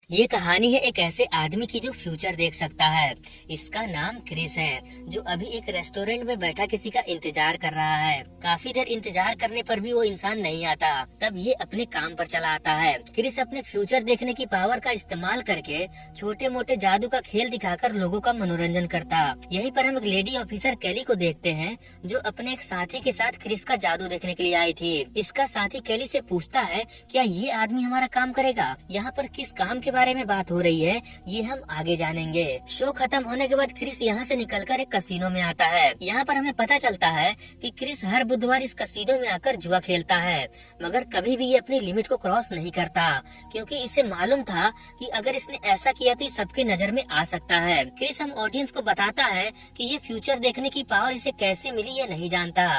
ये कहानी है एक ऐसे आदमी की जो फ्यूचर देख सकता है। इसका नाम क्रिस है, जो अभी एक रेस्टोरेंट में बैठा किसी का इंतजार कर रहा है। काफी देर इंतजार करने पर भी वो इंसान नहीं आता, तब ये अपने काम पर चला आता है। क्रिस अपने फ्यूचर देखने की पावर का इस्तेमाल करके छोटे मोटे जादू का खेल दिखाकर लोगों का मनोरंजन करता। यहीं पर हम एक लेडी ऑफिसर कैली को देखते हैं, जो अपने एक साथी के साथ क्रिस का जादू देखने के लिए आई थी। इसका साथी कैली से पूछता है, क्या ये आदमी हमारा काम करेगा? यहाँ पर किस काम के बारे में बात हो रही है, ये हम आगे जानेंगे। शो खत्म होने के बाद क्रिस यहाँ से निकलकर एक कसिनो में आता है। यहाँ पर हमें पता चलता है कि क्रिस हर बुधवार इस कसिनो में आकर जुआ खेलता है, मगर कभी भी ये अपनी लिमिट को क्रॉस नहीं करता, क्योंकि इसे मालूम था कि अगर इसने ऐसा किया तो ये सबके नजर में आ सकता है। क्रिस हम ऑडियंस को बताता है कि ये फ्यूचर देखने की पावर इसे कैसे मिली ये नहीं जानता,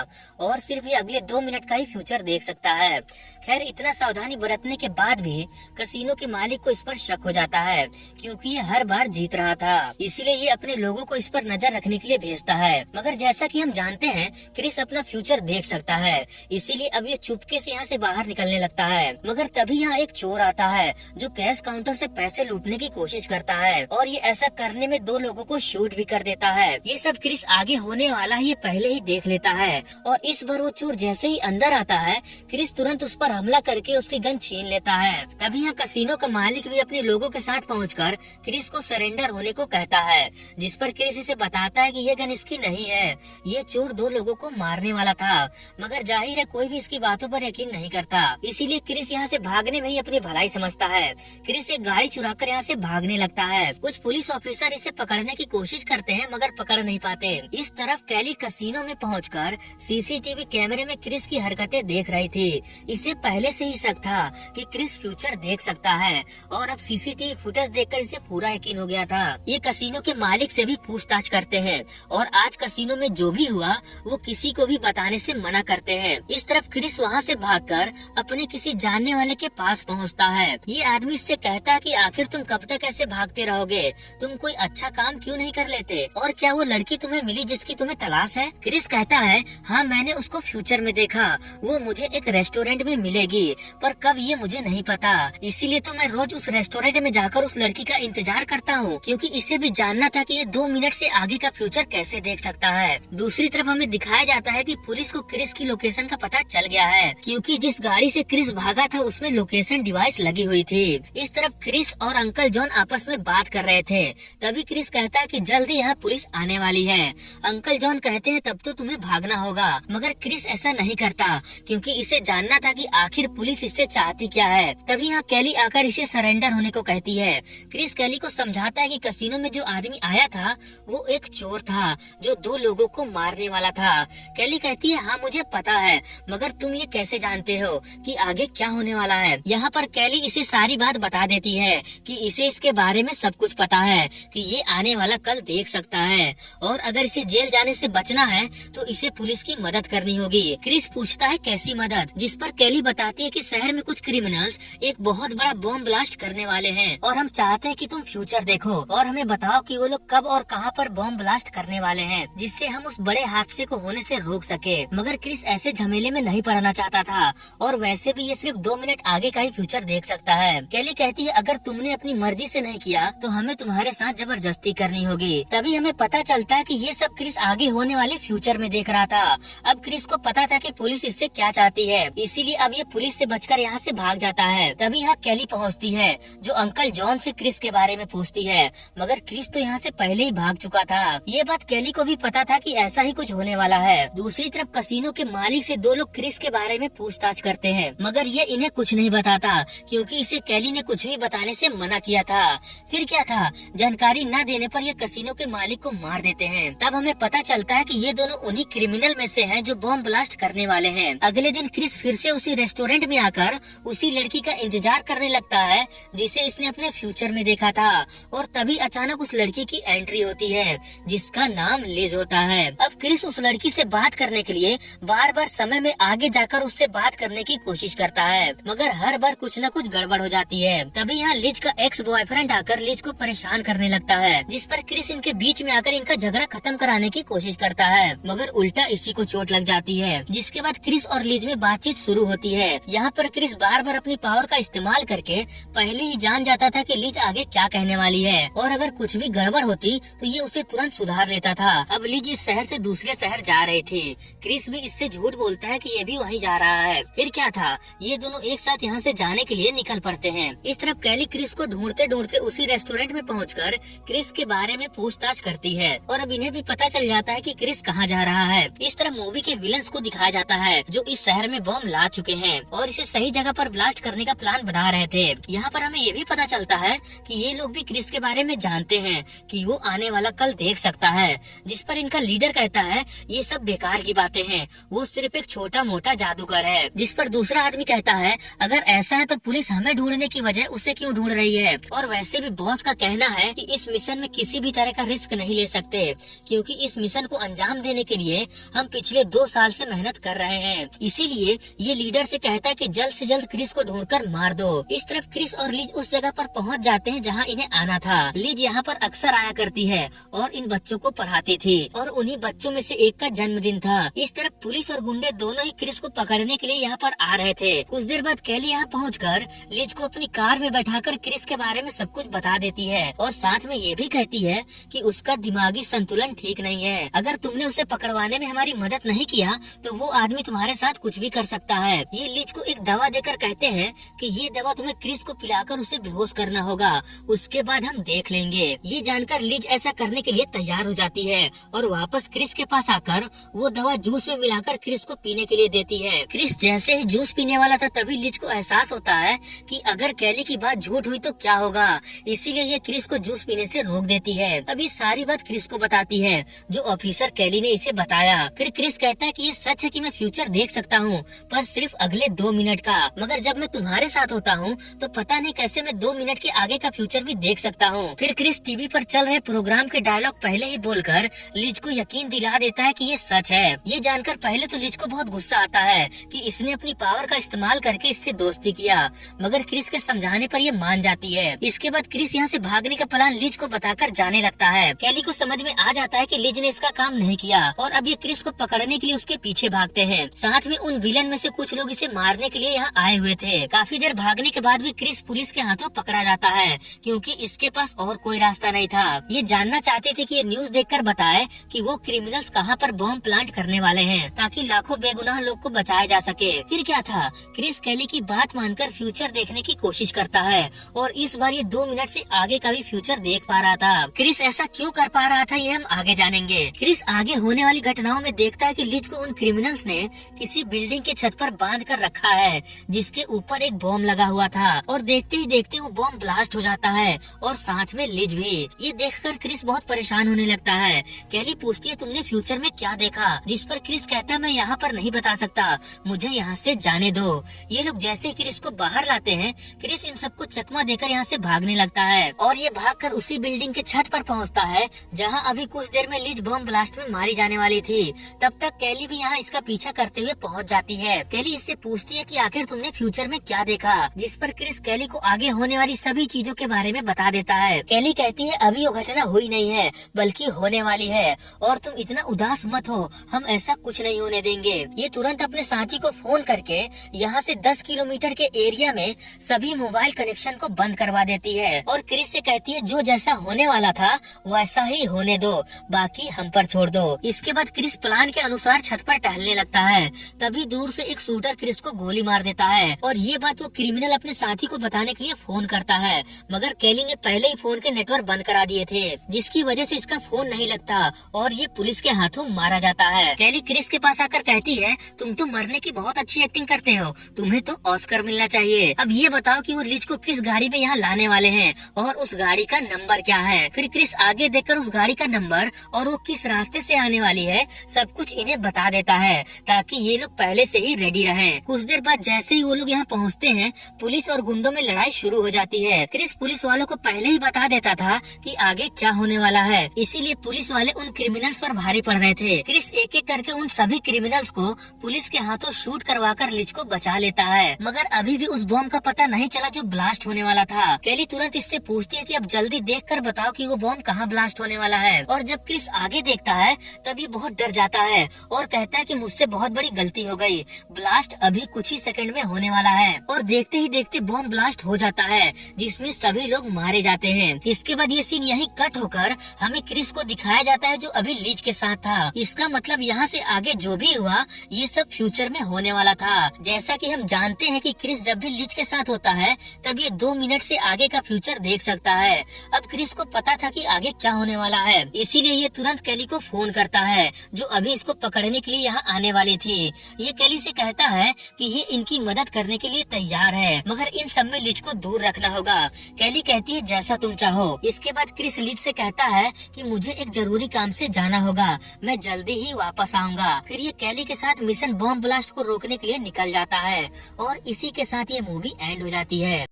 और सिर्फ ये अगले 2 मिनट का ही फ्यूचर देख सकता है। खैर, इतना सावधानी बरतने के बाद भी कसिनो के मालिक को इस पर शक हो जाता है, क्योंकि ये हर बार जीत रहा था। इसीलिए ये अपने लोगों को इस पर नजर रखने के लिए भेजता है। मगर जैसा कि हम जानते हैं, क्रिस अपना फ्यूचर देख सकता है, इसीलिए अब ये चुपके से यहाँ से बाहर निकलने लगता है। मगर तभी यहाँ एक चोर आता है, जो कैश काउंटर से पैसे लूटने की कोशिश करता है, और ये ऐसा करने में 2 लोगों को शूट भी कर देता है। ये सब क्रिस आगे होने वाला है ये पहले ही देख लेता है, और इस बार वो चोर जैसे ही अंदर आता है, क्रिस तुरंत उस पर हमला करके उसकी गन छीन लेता है। तभी यहाँ कसिनो का मालिक भी अपने लोगों के साथ पहुंचकर क्रिस को सरेंडर होने को कहता है, जिस पर क्रिस इसे बताता है कि ये गन इसकी नहीं है, ये चोर 2 लोगों को मारने वाला था। मगर जाहिर है कोई भी इसकी बातों पर यकीन नहीं करता, इसीलिए क्रिस यहाँ से भागने में ही अपनी भलाई समझता है। क्रिस एक गाड़ी चुराकर यहाँ से भागने लगता है। कुछ पुलिस ऑफिसर इसे पकड़ने की कोशिश करते हैं, मगर पकड़ नहीं पाते। इस तरफ कैली कसिनो में पहुंचकर सीसीटीवी कैमरे में क्रिस की हरकतें देख रही थी। इसे पहले से ही शक था कि क्रिस फ्यूचर देख सकता है, और अब सीसीटीवी फुटेज देखकर इसे पूरा यकीन हो गया था। ये कसिनो के मालिक से भी पूछताछ करते हैं, और आज कसिनो में जो भी हुआ वो किसी को भी बताने से मना करते हैं। इस तरफ क्रिस वहाँ से भागकर अपने किसी जानने वाले के पास पहुँचता है। ये आदमी इससे कहता है कि आखिर तुम कब तक ऐसे भागते रहोगे, तुम कोई अच्छा काम क्यों नहीं कर लेते, और क्या वो लड़की तुम्हें मिली जिसकी तुम्हें तलाश है? क्रिस कहता है, हाँ मैंने उसको फ्यूचर में देखा, वो मुझे एक रेस्टोरेंट में मिलेगी, पर कब ये मुझे नहीं पता। इसीलिए तो मैं रोज उस रेस्टोरेंट में जाकर उस लड़की का इंतजार करता हूँ, क्योंकि इसे भी जानना था कि ये 2 मिनट से आगे का फ्यूचर कैसे देख सकता है। दूसरी तरफ हमें दिखाया जाता है कि पुलिस को क्रिस की लोकेशन का पता चल गया है, क्योंकि जिस गाड़ी से क्रिस भागा था उसमें लोकेशन डिवाइस लगी हुई थी। इस तरफ क्रिस और अंकल जॉन आपस में बात कर रहे थे। तभी क्रिस कहता है कि जल्दी यहाँ पुलिस आने वाली है। अंकल जॉन कहते हैं तब तो तुम्हें भागना होगा, मगर क्रिस ऐसा नहीं करता, क्योंकि इसे जानना था कि आखिर पुलिस इससे चाहती क्या है। तभी यहाँ कैली आकर इसे सरेंडर होने को कहती है। क्रिस कैली को समझाता है कि कसिनो में जो आदमी आया था वो एक चोर था, जो 2 लोगों को मारने वाला था। कैली कहती है, हाँ मुझे पता है, मगर तुम ये कैसे जानते हो कि आगे क्या होने वाला है? यहाँ पर कैली इसे सारी बात बता देती है कि इसे इसके बारे में सब कुछ पता है, कि ये आने वाला कल देख सकता है, और अगर इसे जेल जाने से बचना है तो इसे पुलिस की मदद करनी होगी। क्रिस पूछता है कैसी मदद, जिस पर कैली बताती है कि शहर में कुछ क्रिमिनल्स एक बहुत बड़ा बॉम्ब ब्लास्ट करने वाले हैं, और हम चाहते हैं कि तुम फ्यूचर देखो और हमें बताओ कि वो लोग कब और कहां पर बॉम्ब ब्लास्ट करने वाले हैं, जिससे हम उस बड़े हादसे को होने से रोक सके। मगर क्रिस ऐसे झमेले में नहीं पड़ना चाहता था, और वैसे भी ये सिर्फ 2 मिनट आगे का ही फ्यूचर देख सकता है। कैली कहती है, अगर तुमने अपनी मर्जी से नहीं किया तो हमें तुम्हारे साथ जबरदस्ती करनी होगी। तभी हमें पता चलता है कि ये सब क्रिस आगे होने वाले फ्यूचर में देख रहा था। अब क्रिस को पता था कि पुलिस इससे क्या चाहती है, इसीलिए अब ये पुलिस से बचकर यहाँ से भाग जाता है। तभी यहाँ कैली पहुँचती है, जो अंकल जॉन से क्रिस के बारे में पूछती है, मगर क्रिस तो यहाँ से पहले ही भाग चुका था। ये बात कैली को भी पता था कि ऐसा ही कुछ होने वाला है। दूसरी तरफ कसिनो के मालिक से 2 लोग क्रिस के बारे में पूछताछ करते हैं, मगर ये इन्हें कुछ नहीं बताता, क्योंकि इसे कैली ने कुछ भी बताने से मना किया था। फिर क्या था, जानकारी न देने पर ये कसिनो के मालिक को मार देते हैं। तब हमें पता चलता है कि ये दोनों उन्हीं क्रिमिनल में से हैं जो बॉम्ब ब्लास्ट करने वाले हैं। अगले दिन क्रिस फिर से उसी रेस्टोरेंट में आकर उसी लड़की का इंतजार करने लगता है, जिसे इसने अपने फ्यूचर में देखा था, और तभी अचानक उस लड़की की एंट्री होती है, जिसका नाम लिज होता है। अब क्रिस उस लड़की से बात करने के लिए बार बार समय में आगे जाकर उससे बात करने की कोशिश करता है, मगर हर बार कुछ न कुछ गड़बड़ हो जाती है। तभी यहाँ लिज का एक्स बॉयफ्रेंड आकर लिज को परेशान करने लगता है, जिस पर क्रिस इनके बीच में आकर इनका झगड़ा खत्म कराने की कोशिश करता है, मगर उल्टा इसी को चोट लग जाती है। जिसके बाद क्रिस और लिज में बातचीत शुरू होती है। यहाँ पर क्रिस बार बार अपनी पावर का इस्तेमाल करके पहले ही जान जाता था कि लिज आगे क्या कहने वाली है और अगर कुछ भी गड़बड़ होती तो ये उसे तुरंत सुधार लेता था। अब लिज इस शहर से दूसरे शहर जा रही थी। क्रिस भी इससे झूठ बोलता है कि ये भी वहीं जा रहा है। फिर क्या था, ये दोनों एक साथ यहाँ से जाने के लिए निकल पड़ते हैं। इस तरफ कैली क्रिस को ढूंढते ढूंढते उसी रेस्टोरेंट में पहुंचकर क्रिस के बारे में पूछताछ करती है और अब इन्हें भी पता चल जाता है कि क्रिस कहाँ जा रहा है। इस तरह मूवी के विलन्स को दिखाया जाता है जो इस शहर में बम ला चुके हैं और इसे सही जगह पर ब्लास्ट करने का प्लान बना रहे थे। यहाँ पर हमें ये भी पता चलता है कि ये लोग भी क्रिस के बारे में जानते हैं कि वो आने वाला कल देख सकता है, जिस पर इनका लीडर कहता है ये सब बेकार की बातें हैं, वो सिर्फ एक छोटा मोटा जादूगर है। जिस पर दूसरा आदमी कहता है अगर ऐसा है तो पुलिस हमें ढूंढने की वजह उसे क्यों ढूंढ रही है, और वैसे भी बॉस का कहना है कि इस मिशन में किसी भी तरह का रिस्क नहीं ले सकते क्योंकि इस मिशन को अंजाम देने के लिए हम पिछले 2 साल से मेहनत कर रहे हैं। इसीलिए ये लीडर से कहता है कि जल्द से जल्द क्रिस को ढूंढकर मार दो। इस तरफ क्रिस और लिज उस जगह पर पहुंच जाते हैं जहां इन्हें आना था। लिज यहाँ पर अक्सर आया करती है और इन बच्चों को पढ़ाती थी और उन्हीं बच्चों में से एक का जन्मदिन था। इस तरफ पुलिस और गुंडे दोनों ही क्रिस को पकड़ने के लिए यहाँ पर आ रहे थे। कुछ देर बाद कैली यहाँ पहुंचकर लिज को अपनी कार में बैठाकर क्रिस के बारे में सब कुछ बता देती है और साथ में ये भी कहती है कि उसका दिमागी संतुलन ठीक नहीं है। अगर तुमने उसे पकड़वाने में हमारी मदद नहीं किया तो वो आदमी तुम्हारे साथ कुछ भी कर सकता है। ये लिज को एक दवा देकर कहते हैं कि ये दवा तुम्हें क्रिस को पिलाकर उसे बेहोश करना होगा, उसके बाद हम देख लेंगे। ये जानकर लिज ऐसा करने के लिए तैयार हो जाती है और वापस क्रिस के पास आकर वो दवा जूस में मिलाकर क्रिस को पीने के लिए देती है। क्रिस जैसे ही जूस पीने वाला था तभी लिज को एहसास होता है कि अगर कैली की बात झूठ हुई तो क्या होगा, इसीलिए ये क्रिस को जूस पीने से रोक देती है। अब ये सारी बात क्रिस को बताती है जो ऑफिसर कैली ने इसे बताया। फिर क्रिस कहता है कि ये सच है कि मैं फ्यूचर देख सकता हूँ पर सिर्फ अगले 2 मिनट का, मगर जब मैं तुम्हारे साथ होता हूँ तो पता नहीं कैसे मैं 2 मिनट के आगे का फ्यूचर भी देख सकता हूँ। फिर क्रिस टीवी पर चल रहे प्रोग्राम के डायलॉग पहले ही बोलकर लिज को यकीन दिला देता है कि ये सच है। ये जानकर पहले तो लिज को बहुत गुस्सा आता है कि इसने अपनी पावर का इस्तेमाल करके इससे दोस्ती किया, मगर क्रिस के समझाने पर ये मान जाती है। इसके बाद क्रिस यहाँ से भागने का प्लान लिज को बताकर जाने लगता है। कैली को समझ में आ जाता है कि लिज ने इसका काम नहीं किया और अब ये क्रिस को पकड़ने के लिए उसके पीछे भागते हैं। साथ में उन विलन में से कुछ लोग इसे मारने के लिए यहाँ आए हुए थे। काफी देर भागने के बाद भी क्रिस पुलिस के हाथों पकड़ा जाता है क्योंकि इसके पास और कोई रास्ता नहीं था। ये जानना चाहते थे कि ये न्यूज देखकर बताए कि वो क्रिमिनल्स कहाँ पर बॉम्ब प्लांट करने वाले हैं ताकि लाखों बेगुनाह लोग को बचाया जा सके। फिर क्या था, क्रिस कैली की बात मानकर फ्यूचर देखने की कोशिश करता है और इस बार ये 2 मिनट से आगे का भी फ्यूचर देख पा रहा था। क्रिस ऐसा क्यों कर पा रहा था ये हम आगे जानेंगे। क्रिस आगे होने वाली घटनाओं में देखता है कि लिज को उन क्रिमिनल्स ने किसी बिल्डिंग के छत पर बांध कर रखा है जिसके ऊपर एक बॉम्ब लगा हुआ था और देखते ही देखते वो बॉम्ब ब्लास्ट हो जाता है और साथ में लिज भी। ये देखकर क्रिस बहुत परेशान होने लगता है। कैली पूछती है तुमने फ्यूचर में क्या देखा, जिस पर क्रिस कहता है मैं यहाँ पर नहीं बता सकता, मुझे यहाँ से जाने दो। ये लोग जैसे ही क्रिस को बाहर लाते हैं क्रिस इन सबको चकमा देकर यहाँ से भागने लगता है और ये भागकर उसी बिल्डिंग के छत पर पहुँचता है जहाँ अभी कुछ देर में लिज बॉम्ब ब्लास्ट में मारी जाने वाली थी। तब तक कैली भी यहाँ इसका पीछा करते हुए पहुँच जाती है। कैली इससे पूछती है कि आखिर तुमने फ्यूचर में क्या देखा, जिस पर क्रिस कैली को आगे होने वाली सभी चीजों के बारे में बता देता है। कैली कहती है अभी वो घटना हुई नहीं है बल्कि होने वाली है और तुम इतना उदास मत हो, हम ऐसा कुछ नहीं होने देंगे। ये तुरंत अपने साथी को फोन करके यहाँ से 10 किलोमीटर के एरिया में सभी मोबाइल कनेक्शन को बंद करवा देती है और क्रिस से कहती है जो जैसा होने वाला था वैसा ही होने दो, बाकी हम पर छोड़ दो। इसके बाद क्रिस प्लान के अनुसार छत पर टहलने लगता है। तभी दूर से एक शूटर क्रिस को गोली मार देता है और ये बात वो क्रिमिनल अपने साथी को बताने के लिए फोन करता है, मगर कैली ने पहले ही फोन के नेटवर्क बंद करा दिए थे जिसकी वजह से इसका फोन नहीं लगता और ये पुलिस के हाथों मारा जाता है। कैली क्रिस के पास आकर कहती है तुम तो मरने की बहुत अच्छी एक्टिंग करते हो, तुम्हें तो ऑस्कर मिलना चाहिए। अब ये बताओ कि वो लिज को किस गाड़ी में यहाँ लाने वाले हैं और उस गाड़ी का नंबर क्या है। फिर क्रिस आगे देखकर उस गाड़ी का नंबर और वो किस रास्ते से आने वाली है सब कुछ इन्हें बता देता है ताकि ये लोग पहले से ही रेडी रहें। कुछ देर बाद जैसे ही वो लोग यहाँ पहुँचते हैं पुलिस और गुंडों में लड़ाई शुरू हो जाती है। क्रिस पुलिस वालों को पहले ही बता देता था कि आगे क्या होने वाला है, इसीलिए पुलिस वाले उन क्रिमिनल्स पर भारी पड़ रहे थे। क्रिस एक एक करके उन सभी क्रिमिनल्स को पुलिस के हाथों शूट करवाकर लिज को बचा लेता है, मगर अभी भी उस बॉम्ब का पता नहीं चला जो ब्लास्ट होने वाला था। कैली तुरंत इससे पूछती है कि अब जल्दी देखकर बताओ कि वो बॉम्ब कहाँ ब्लास्ट होने वाला है और जब क्रिस आगे देखता है तब ये बहुत डर जाता है और कहता है कि मुझसे बहुत बड़ी गलती हो गई, ब्लास्ट अभी कुछ ही सेकंड में होने वाला है और देखते ही देखते बॉम्ब ब्लास्ट हो जाता जाता है जिसमें सभी लोग मारे जाते हैं। इसके बाद ये सीन यही कट होकर हमें क्रिस को दिखाया जाता है जो अभी लीच के साथ था। इसका मतलब यहाँ से आगे जो भी हुआ ये सब फ्यूचर में होने वाला था। जैसा कि हम जानते हैं कि क्रिस जब भी लीच के साथ होता है तब ये 2 मिनट से आगे का फ्यूचर देख सकता है। अब क्रिस को पता था कि आगे क्या होने वाला है, इसीलिए ये तुरंत कैली को फोन करता है जो अभी इसको पकड़ने के लिए यहाँ आने वाली थी। ये कैली से कहता है कि ये इनकी मदद करने के लिए तैयार है, मगर इन सब में लीच को दूर रखना होगा। कैली कहती है जैसा तुम चाहो। इसके बाद क्रिस लीच से कहता है कि मुझे एक जरूरी काम से जाना होगा, मैं जल्दी ही वापस आऊंगा। फिर ये कैली के साथ मिशन बॉम्ब ब्लास्ट को रोकने के लिए निकल जाता है और इसी के साथ ये मूवी एंड हो जाती है।